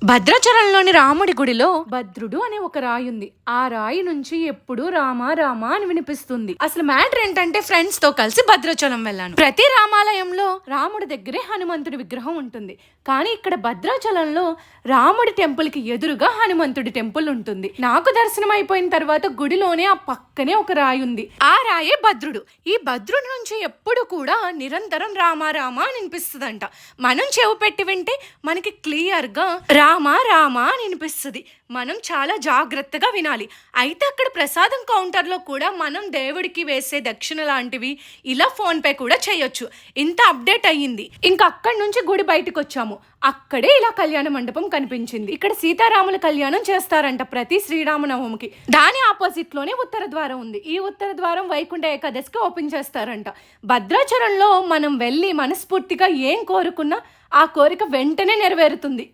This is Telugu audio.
భద్రాచలంలోని రాముడి గుడిలో భద్రుడు అనే ఒక రాయి ఉంది. ఆ రాయి నుంచి ఎప్పుడు రామా రామా అని వినిపిస్తుంది. అసలు మ్యాటర్ ఏంటంటే ఫ్రెండ్స్ తో కలిసి భద్రాచలం వెళ్ళాను. ప్రతి రామాలయంలో రాముడి దగ్గరే హనుమంతుడి విగ్రహం ఉంటుంది. కానీ ఇక్కడ భద్రాచలంలో రాముడి టెంపుల్ కి ఎదురుగా హనుమంతుడి టెంపుల్ ఉంటుంది. నాకు దర్శనం అయిపోయిన తర్వాత గుడిలోనే ఆ పక్కనే ఒక రాయి ఉంది. ఆ రాయే భద్రుడు. ఈ భద్రుడి నుంచి ఎప్పుడు కూడా నిరంతరం రామా రామా అని వినిపిస్తుందంట. మనం చెవు పెట్టి వింటే మనకి క్లియర్ గా రామా రామా అని వినిపిస్తుంది. మనం చాలా జాగ్రత్తగా వినాలి. అయితే అక్కడ ప్రసాదం కౌంటర్లో కూడా మనం దేవుడికి వేసే దక్షిణ లాంటివి ఇలా ఫోన్ పే కూడా చేయొచ్చు. ఇంత అప్డేట్ అయ్యింది. ఇంకా అక్కడి నుంచి గుడి బయటకు వచ్చాము. అక్కడే ఇలా కళ్యాణ మండపం కనిపించింది. ఇక్కడ సీతారాముల కళ్యాణం చేస్తారంట ప్రతి శ్రీరామనవమికి. దాని ఆపోజిట్ లోనే ఉత్తర ద్వారం ఉంది. ఈ ఉత్తర ద్వారం వైకుంఠ ఏకాదశికి ఓపెన్ చేస్తారంట. భద్రాచలంలో మనం వెళ్ళి మనస్ఫూర్తిగా ఏం కోరుకున్నా ఆ కోరిక వెంటనే నెరవేరుతుంది.